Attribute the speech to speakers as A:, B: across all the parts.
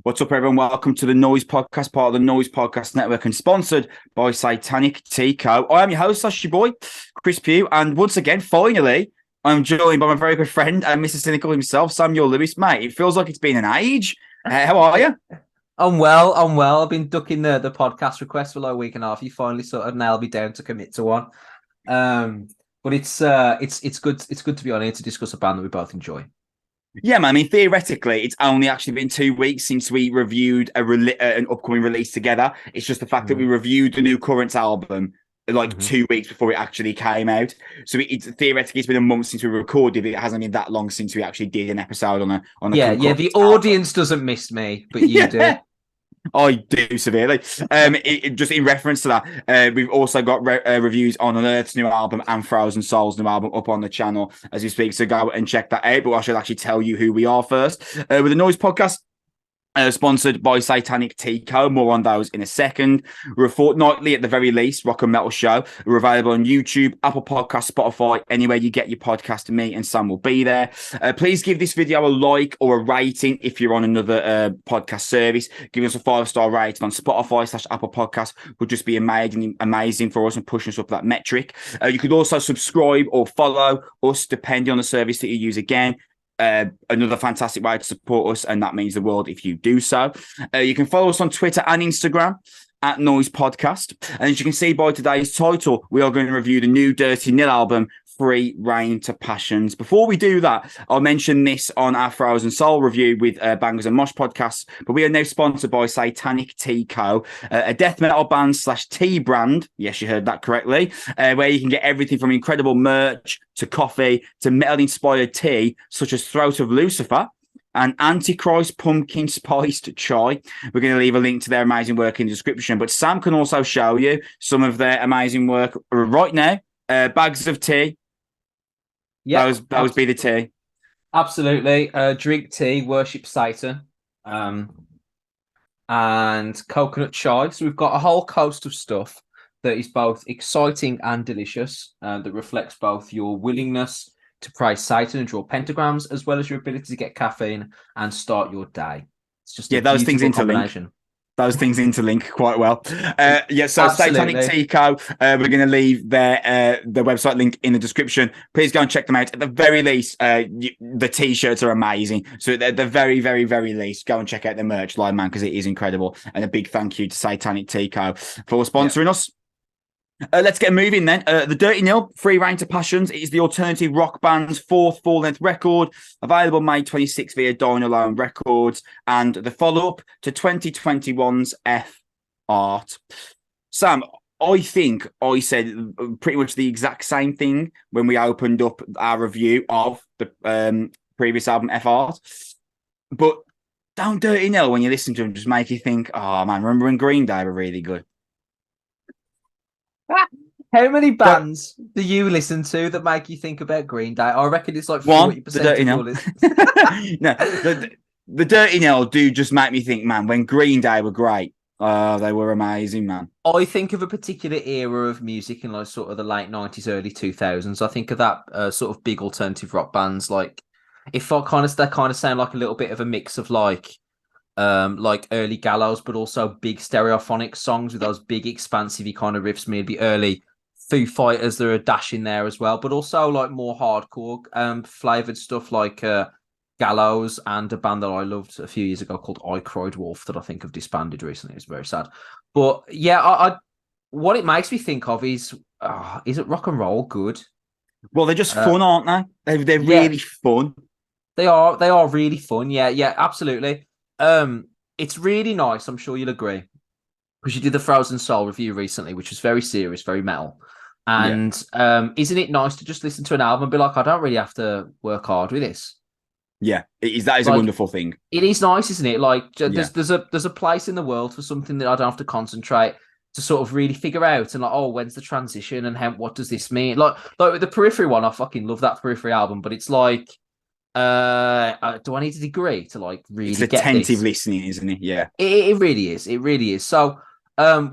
A: What's up, everyone? Welcome to the Noizze Podcast, part of the Noizze Podcast Network and sponsored by Satanic Co. I am your host, that's your boy, Kris, and once again, finally, I'm joined by my very good friend and Mr. Cynical himself, Samuel Lewis. Mate, it feels like it's been an age. How are you?
B: I'm well. I've been ducking the podcast request for like a week and a half. You finally sort of nailed me down to commit to one. But it's good. It's good to be on here to discuss a band that we both enjoy.
A: Yeah, man. I mean, theoretically, it's only actually been 2 weeks since we reviewed an upcoming release together. It's just the fact that we reviewed the new Currents album like 2 weeks before it actually came out. So theoretically, it's been a month since we recorded it. It hasn't been that long since we actually did an episode on a
B: Yeah. The audience doesn't miss me, but you do.
A: I do severely. Just in reference to that, we've also got reviews on Unearth's new album and Frozen Soul's new album up on the channel as we speak. So go and check that out. But I should actually tell you who we are first. With the Noizze Podcast, sponsored by Satanic Co. More on those in a second. We're a fortnightly, at the very least, rock and metal show. We're available on YouTube, Apple Podcasts, Spotify, anywhere you get your podcast. Me and Sam will be there. Please give this video a like or a rating if you're on another podcast service. Give us a 5-star rating on Spotify / Apple Podcasts would just be amazing for us and pushing us up that metric. You could also subscribe or follow us depending on the service that you use. Again, another fantastic way to support us, and that means the world if you do so. You can follow us on Twitter and Instagram at Noizze Podcast. And as you can see by today's title, we are going to review the new Dirty Nil album, Rein To Passions. Before we do that, I'll mention this on our Frozen Soul review with Bangers and Mosh podcasts, but we are now sponsored by Satanic Co, a death metal band / tea brand. Yes, you heard that correctly, where you can get everything from incredible merch to coffee to metal-inspired tea, such as Throat of Lucifer and Antichrist pumpkin spiced chai. We're going to leave a link to their amazing work in the description, but Sam can also show you some of their amazing work right now. Bags of tea. Yeah, that was be the tea.
B: Absolutely. Drink tea, worship Satan, and coconut chai. So we've got a whole coast of stuff that is both exciting and delicious, that reflects both your willingness to praise Satan and draw pentagrams, as well as your ability to get caffeine and start your day. It's just
A: those things interlink. Those things interlink quite well. So absolutely. Satanic Co. We're going to leave their website link in the description. Please go and check them out. At the very least, the t-shirts are amazing. So at the very, very, very least, go and check out the merch line, man, because it is incredible. And a big thank you to Satanic Co. for sponsoring us. Let's get moving then. The Dirty Nil, Rein To Passions, is the alternative rock band's 4th full-length record, available May 26th via Dino Records, and the follow-up to 2021's F Art. Sam, I think I said pretty much the exact same thing when we opened up our review of the previous album, F Art. But don't Dirty Nil, when you listen to them, just make you think, oh man, remember when Green Day were really good?
B: How many bands do you listen to that make you think about Green Day? I reckon it's like 40%
A: the Dirty Nil. No, the Dirty Nil do just make me think, man, when Green Day were great. They were amazing, man.
B: I think of a particular era of music in like sort of the late 90s, early 2000s. I think of that sort of big alternative rock bands. Like, they kind of sound like a little bit of a mix of like early Gallows, but also big stereophonic songs with those big expansive kind of riffs, maybe early Foo Fighters. There are a dash in there as well, but also like more hardcore flavored stuff like Gallows and a band that I loved a few years ago called I Cried Wolf that I think have disbanded recently. It's very sad. But yeah, I what it makes me think of is it rock and roll good?
A: Well, they're just fun, aren't they? They're really fun.
B: They are really fun. Yeah, absolutely. It's really nice. I'm sure you'll agree, because you did the Frozen Soul review recently, which was very serious, very metal. And isn't it nice to just listen to an album and be like, I don't really have to work hard with this.
A: Yeah, that is a wonderful thing.
B: It is nice, isn't it? Like, there's a place in the world for something that I don't have to concentrate to sort of really figure out, and like, oh, when's the transition and what does this mean? Like with the Periphery one, I fucking love that Periphery album, but it's like, do I need a degree to like really
A: it's
B: get
A: attentive
B: this?
A: Listening, isn't it? Yeah,
B: it really is. It really is. So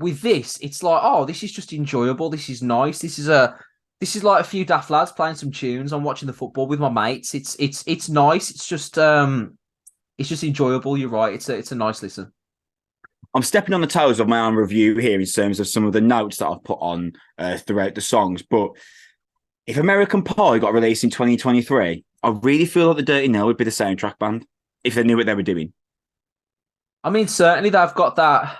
B: with this, it's like, oh, this is just enjoyable. This is nice. This is like a few daft lads playing some tunes. I'm watching the football with my mates. It's nice. It's just it's just enjoyable. You're right. It's a nice listen.
A: I'm stepping on the toes of my own review here in terms of some of the notes that I've put on throughout the songs. But if American Pie got released in 2023, I really feel like the Dirty Nil would be the soundtrack band if they knew what they were doing.
B: I mean, certainly they've got that.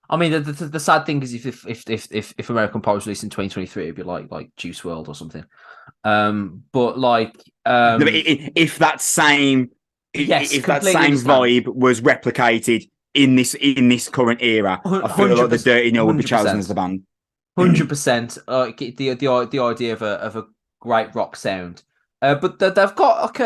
B: I mean, the sad thing is if American Pie was released in 2023, it'd be like Juice World or something. But like,
A: No, but if that same
B: yes,
A: if that
B: completely
A: same
B: understand.
A: vibe was replicated in this current era, I feel like the
B: 100%,
A: Dirty Nil would be chosen as
B: 100%,
A: the band.
B: 100%. The idea of a great rock sound, but they've got like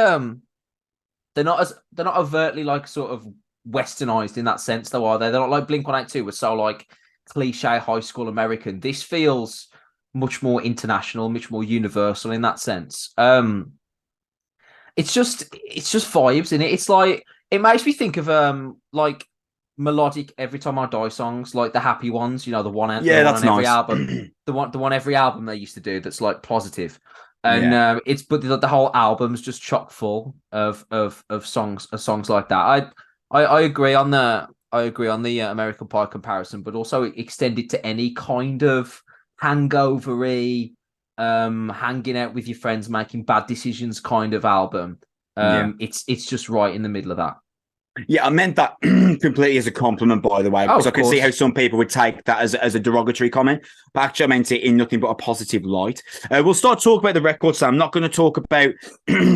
B: they're not overtly like sort of westernized in that sense, though, are they? They're not like Blink-182 was so like cliche high school American. This feels much more international, much more universal in that sense. It's just vibes, isn't it? It's like it makes me think of like melodic Every Time I Die songs, like the happy ones, the
A: Yeah,
B: one
A: that's
B: on every
A: nice.
B: album, the one every album they used to do that's like positive. And
A: Yeah.
B: it's but the whole album's just chock full of songs like that. I agree on the American Pie comparison, but also extend it to any kind of hangovery, hanging out with your friends, making bad decisions kind of album.
A: Yeah.
B: It's just right in the middle of that.
A: Yeah, I meant that completely as a compliment, by the way,
B: Oh,
A: because I
B: of
A: could see how
B: course.
A: some people would take that as a derogatory comment. But actually, I meant it in nothing but a positive light. We'll start talking about the record, so I'm not going to talk about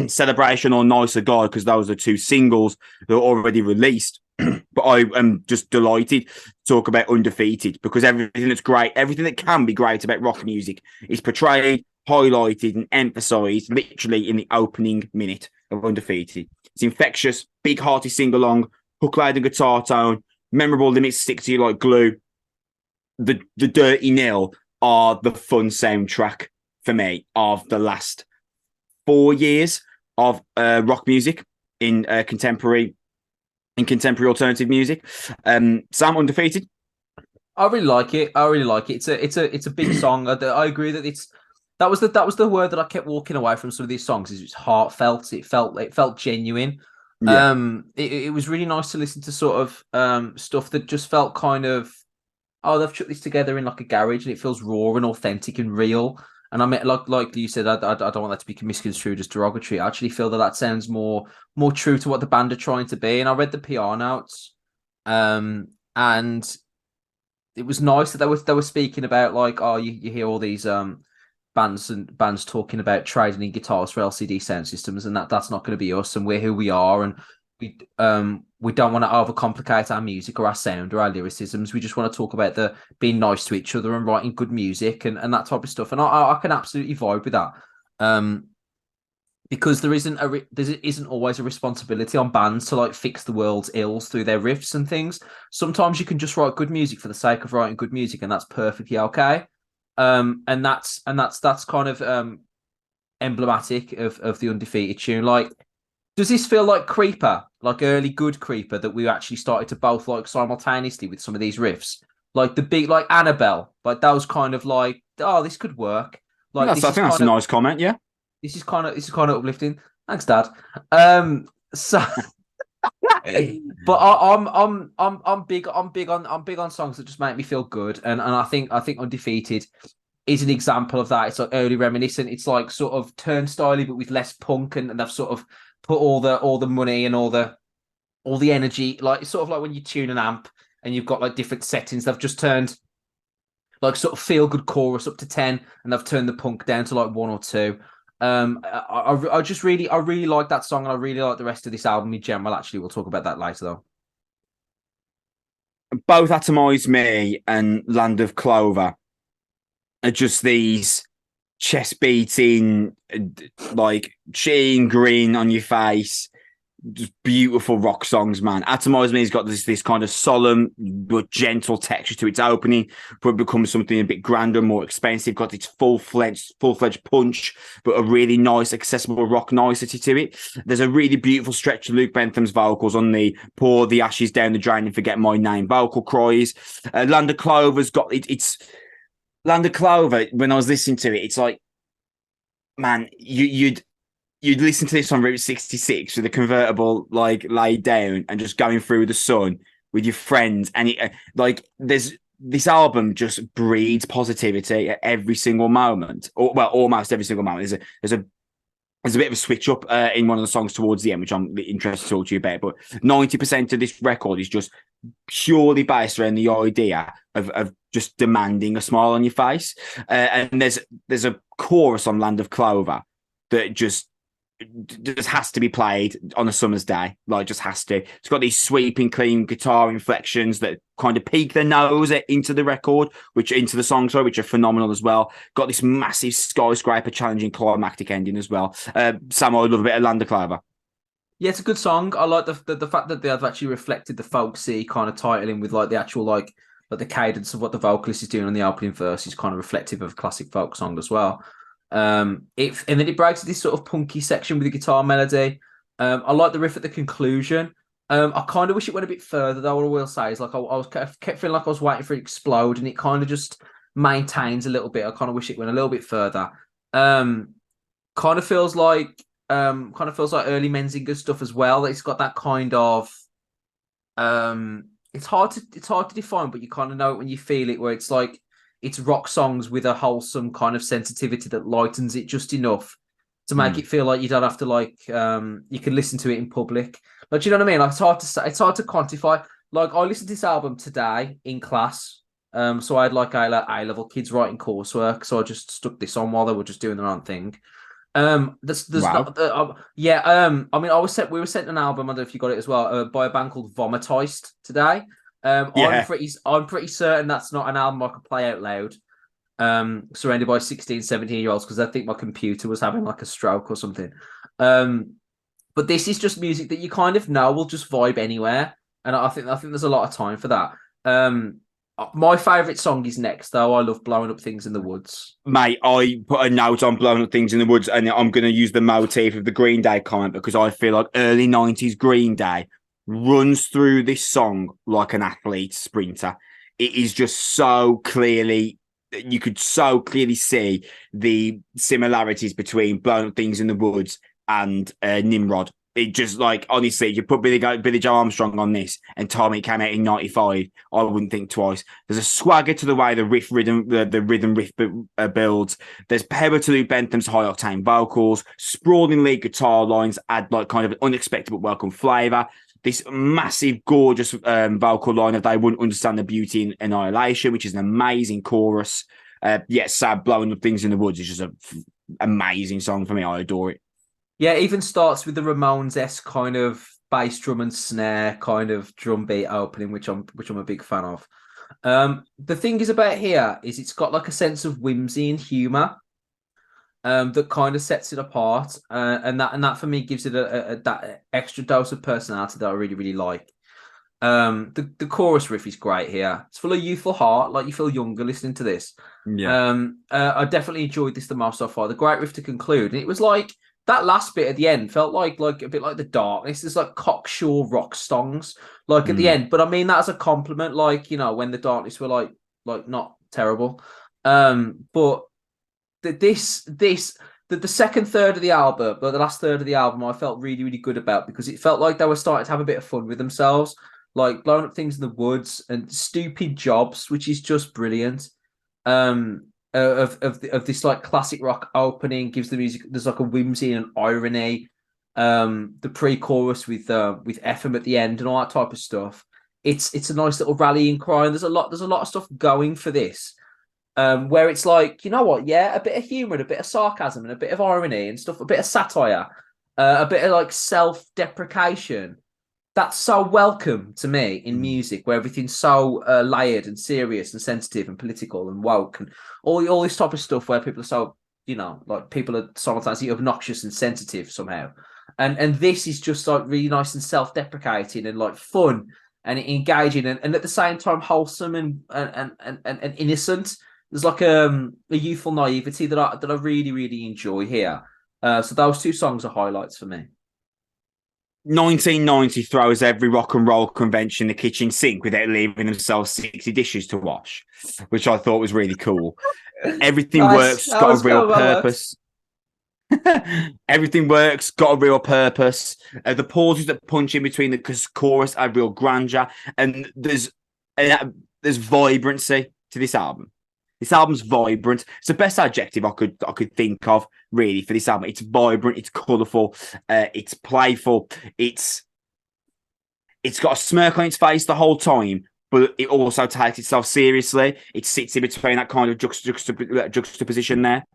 A: Celebration or Nicer God, because those are two singles that are already released. But I am just delighted to talk about Undefeated, because everything that's great, everything that can be great about rock music is portrayed, highlighted, and emphasized literally in the opening minute of Undefeated. It's infectious, big hearty sing along, hook loud and guitar tone, memorable limits stick to you like glue. The Dirty Nil are the fun soundtrack for me of the last 4 years of rock music in contemporary alternative music. Sam, Undefeated.
B: I really like it. I really like it. It's a big song. I agree that that was the word that I kept walking away from some of these songs. Is it's heartfelt. It felt genuine.
A: Yeah.
B: It was really nice to listen to sort of stuff that just felt kind of, oh, they've put this together in like a garage and it feels raw and authentic and real. And I mean, like you said, I don't want that to be misconstrued as derogatory. I actually feel that sounds more true to what the band are trying to be. And I read the PR notes, and it was nice that they were speaking about like, oh, you hear all these bands talking about trading in guitars for LCD sound systems, and that's not going to be us, and we're who we are, and we don't want to overcomplicate our music or our sound or our lyricisms. We just want to talk about the being nice to each other and writing good music and that type of stuff. And I can absolutely vibe with that. Because there isn't always a responsibility on bands to like fix the world's ills through their riffs and things. Sometimes you can just write good music for the sake of writing good music, and that's perfectly okay. And that's kind of emblematic of the Undefeated tune. Like, does this feel like Creeper, like early good Creeper that we actually started to both like simultaneously with some of these riffs, like the big like Annabelle, like that was kind of like, oh, this could work. Like
A: I think that's a nice comment. Yeah.
B: this is kind of uplifting. Thanks, Dad. So, but I'm big on songs that just make me feel good, and I think Undefeated is an example of that. It's like early reminiscent. It's like sort of turnstile, but with less punk, and they've sort of put all the money and all the energy, like sort of like when you tune an amp and you've got like different settings. They've just turned like sort of feel good chorus up to 10, and they've turned the punk down to like 1 or 2. I really like that song, and I really like the rest of this album in general. Actually, we'll talk about that later though.
A: Both Atomize Me and Land of Clover are just these chest beating, like sheen grin on your face, just beautiful rock songs, man. Atomize Me's got this kind of solemn but gentle texture to its opening, but it becomes something a bit grander, more expensive. Got its full-fledged punch, but a really nice, accessible rock nicety to it. There's a really beautiful stretch to Luke Bentham's vocals on the "Pour the Ashes Down the Drain and Forget My Name" vocal cries. Land of Clover's got it's Land of Clover. When I was listening to it, it's like, man, you'd you'd listen to this on Route 66 with a convertible like laid down and just going through the sun with your friends, and it like there's this album just breeds positivity at every single moment, or well, almost every single moment. There's a bit of a switch up in one of the songs towards the end, which I'm interested to talk to you about. But 90% of this record is just purely based around the idea of just demanding a smile on your face. And there's a chorus on Land of Clover that just has to be played on a summer's day, like just has to. It's got these sweeping, clean guitar inflections that kind of peek their nose into the record, into the song, sorry, which are phenomenal as well. Got this massive skyscraper challenging climactic ending as well. Sam, I love a bit of Land of Clover.
B: Yeah, it's a good song. I like the fact that they have actually reflected the folksy kind of titling with like the actual like the cadence of what the vocalist is doing on the opening verse is kind of reflective of a classic folk song as well. And then it breaks this sort of punky section with the guitar melody. I like the riff at the conclusion. I kind of wish it went a bit further though. What I will say is like I kept feeling like I was waiting for it to explode, and it kind of just maintains a little bit. I kind of wish it went a little bit further. Kind of feels like early Menzinger stuff as well. It's got that kind of it's hard to define, but you kind of know it when you feel it, where it's like it's rock songs with a wholesome kind of sensitivity that lightens it just enough to make it feel like you don't have to like you can listen to it in public. Like, you know what I mean? Like, it's hard to say, it's hard to quantify. Like, I listened to this album today in class. So I had like A-level kids writing coursework, so I just stuck this on while they were just doing their own thing. There's
A: Wow.
B: not I mean, we were sent an album, I don't know if you got it as well, by a band called Vomitised today.
A: Yeah.
B: I'm pretty certain that's not an album I could play out loud. Surrounded by 16, 17-year-olds, because I think my computer was having like a stroke or something. But this is just music that you kind of know will just vibe anywhere, and I think there's a lot of time for that. My favourite song is next, though. I love Blowing Up Things in the Woods.
A: Mate, I put a note on Blowing Up Things in the Woods, and I'm going to use the motif of the Green Day comment, because I feel like early 90s Green Day runs through this song like an athlete sprinter. It is just so clearly, you could so clearly see the similarities between Blowing Up Things in the Woods and Nimrod. It just, like, honestly, you put Billy Joe Armstrong on this and told me it came out in 95, I wouldn't think twice. There's a swagger to the way the rhythm riff builds. There's power to Lou Bentham's high octane vocals. Sprawling lead guitar lines add like kind of an unexpected but welcome flavour. This massive, gorgeous vocal line of They Wouldn't Understand the Beauty in Annihilation, which is an amazing chorus. Sad Blowing Up Things in the Woods is just an amazing song for me. I adore it.
B: Yeah, it even starts with the Ramones-esque kind of bass drum and snare kind of drum beat opening, which I'm a big fan of. The thing is about here is it's got like a sense of whimsy and humour that kind of sets it apart, and that for me gives it that extra dose of personality that I really, really like. The chorus riff is great here. It's full of youthful heart, like you feel younger listening to this.
A: Yeah.
B: I definitely enjoyed this the most so far. The great riff to conclude, and it was like that last bit at the end felt like a bit like The Darkness. It's like cocksure rock songs, like at the end. But I mean that as a compliment, like, you know, when The Darkness were like not terrible. But the second third of the album, but the last third of the album, I felt really, really good about, because it felt like they were starting to have a bit of fun with themselves, like Blowing Up Things in the Woods and Stupid Jobs, which is just brilliant. Of this like classic rock opening gives the music, there's like a whimsy and irony. The pre-chorus with FM at the end and all that type of stuff. It's a nice little rallying cry, and there's a lot of stuff going for this. Where it's like, you know what, yeah, a bit of humour and a bit of sarcasm and a bit of irony and stuff, a bit of satire, a bit of like self-deprecation. That's so welcome to me in music, where everything's so layered and serious and sensitive and political and woke and all this type of stuff, where people are so, you know, like people are simultaneously obnoxious and sensitive somehow. And this is just like really nice and self-deprecating and like fun and engaging and at the same time wholesome and innocent. There's like a youthful naivety that I really, really enjoy here. So those two songs are highlights for me.
A: 1990 throws every rock and roll convention in the kitchen sink without leaving themselves 60 dishes to wash, which I thought was really cool. Everything
B: Nice.
A: works, it's got a real purpose. Everything works, got a real purpose. The pauses that punch in between the chorus are real grandeur, and there's vibrancy to this album. This album's vibrant. It's the best adjective I could think of really for this album. It's vibrant, it's colourful, it's playful, it's got a smirk on its face the whole time, but it also takes itself seriously. It sits in between that kind of juxtaposition there.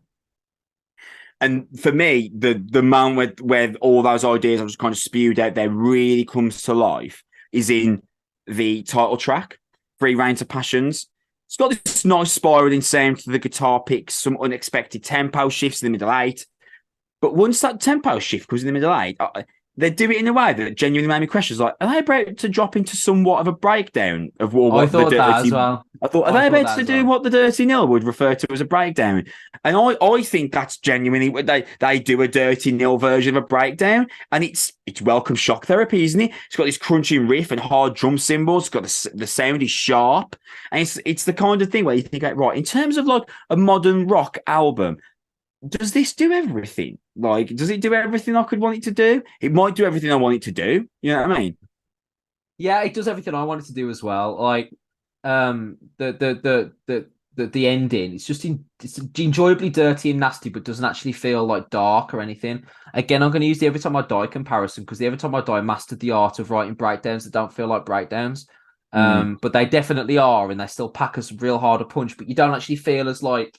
A: And for me, the moment where all those ideas I've just kind of spewed out there really comes to life is in the title track, Rein To Passions. It's got this nice spiraling sound to the guitar picks, some unexpected tempo shifts in the middle eight. But once that tempo shift comes in the middle eight, they do it in a way that genuinely made me question, like, are they about to drop into somewhat of a breakdown of what
B: I thought
A: the
B: that
A: dirty,
B: as well.
A: I thought, are they about to do what the Dirty Nil would refer to as a breakdown? And I think that's genuinely what they do, a Dirty Nil version of a breakdown, and it's welcome shock therapy, isn't it? It's got this crunching riff and hard drum cymbals. It's got the sound is sharp, and it's the kind of thing where you think, like, right, in terms of like a modern rock album, does this do everything? Like, does it do everything I could want it to do? It might do everything I want it to do. You know what I mean?
B: Yeah, it does everything I want it to do as well. Like, the ending. It's enjoyably dirty and nasty, but doesn't actually feel like dark or anything. Again, I'm going to use the Every Time I Die comparison, because the Every Time I Die mastered the art of writing breakdowns that don't feel like breakdowns. But they definitely are, and they still pack us real hard a punch. But you don't actually feel as like.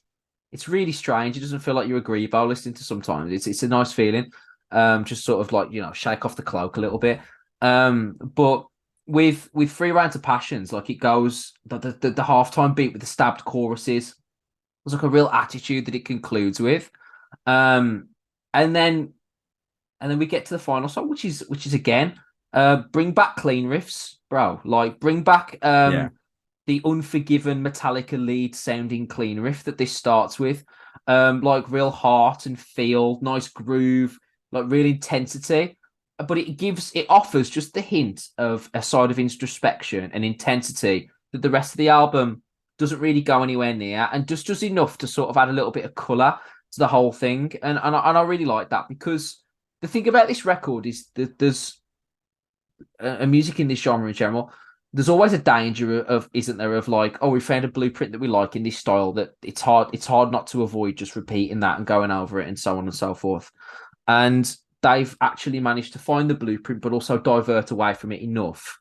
B: It's really strange. It doesn't feel like you're a grebo listening to sometimes. It's a nice feeling. Just sort of like, shake off the cloak a little bit. But with Rein To Passions, like, it goes the halftime beat with the stabbed choruses. There's like a real attitude that it concludes with. And then we get to the final song, which is again, bring back clean riffs, bro. Like, bring back the Unforgiven Metallica lead sounding clean riff that this starts with. Like, real heart and feel, nice groove, like real intensity. But it offers just the hint of a side of introspection and intensity that the rest of the album doesn't really go anywhere near, and just does enough to sort of add a little bit of colour to the whole thing. And I really like that, because the thing about this record is that there's a music in this genre in general, there's always a danger of, isn't there, of like, oh, we found a blueprint that we like in this style, that it's hard not to avoid just repeating that and going over it and so on and so forth. And they've actually managed to find the blueprint, but also divert away from it enough,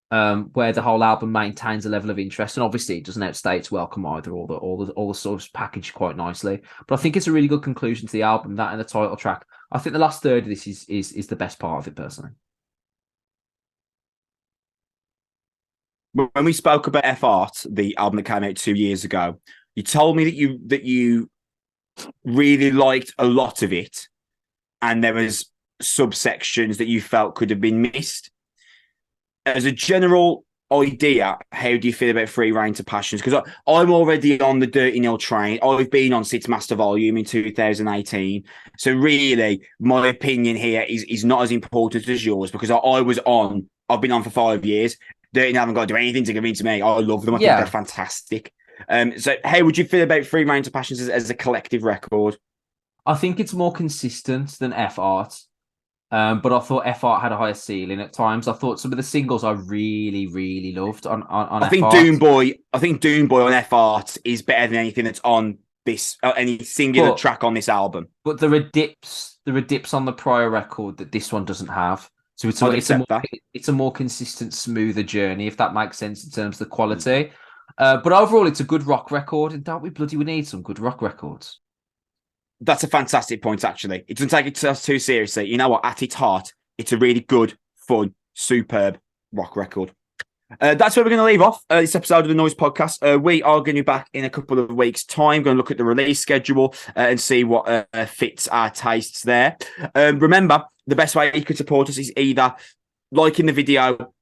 B: where the whole album maintains a level of interest. And obviously it doesn't outstay its welcome either, all the sort of packaged quite nicely. But I think it's a really good conclusion to the album, that and the title track. I think the last third of this is the best part of it, personally.
A: When we spoke about F Art, the album that came out 2 years ago, you told me that you really liked a lot of it, and there was subsections that you felt could have been missed. As a general idea, how do you feel about Rein To Passions? Because I'm already on the Dirty Nil train. I've been on Sid's Master Volume in 2018. So really, my opinion here is not as important as yours, because I've been on for 5 years. Dirty Nil haven't got to do anything to convince me. I love them. I think they're fantastic. So how would you feel about Rein To Passions as a collective record?
B: I think it's more consistent than F Art. But I thought F Art had a higher ceiling at times. I thought some of the singles I really, really loved on
A: I think F Art. I think Doom Boy on F Art is better than anything that's on this any singular track on this album.
B: But there are dips on the prior record that this one doesn't have. So it's a more consistent, smoother journey, if that makes sense in terms of the quality. But overall, it's a good rock record, and don't we need some good rock records?
A: That's a fantastic point, actually. It doesn't take itself too seriously. You know what? At its heart, it's a really good, fun, superb rock record. That's where we're going to leave off this episode of the Noizze podcast. We are going to be back in a couple of weeks' time, going to look at the release schedule and see what fits our tastes there. Remember, the best way you can support us is either liking the video,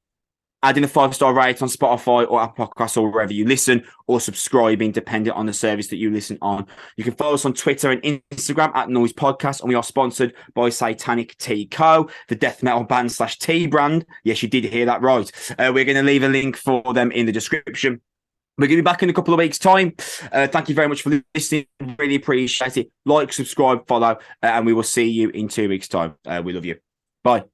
A: adding a 5-star rate on Spotify or Apple Podcasts or wherever you listen, or subscribing, depending on the service that you listen on. You can follow us on Twitter and Instagram at Noizze Podcast, and we are sponsored by Satanic Tea Co., the death metal band / tea brand. Yes, you did hear that right. We're going to leave a link for them in the description. We're going to be back in a couple of weeks' time. Thank you very much for listening. Really appreciate it. Like, subscribe, follow, and we will see you in 2 weeks' time. We love you. Bye.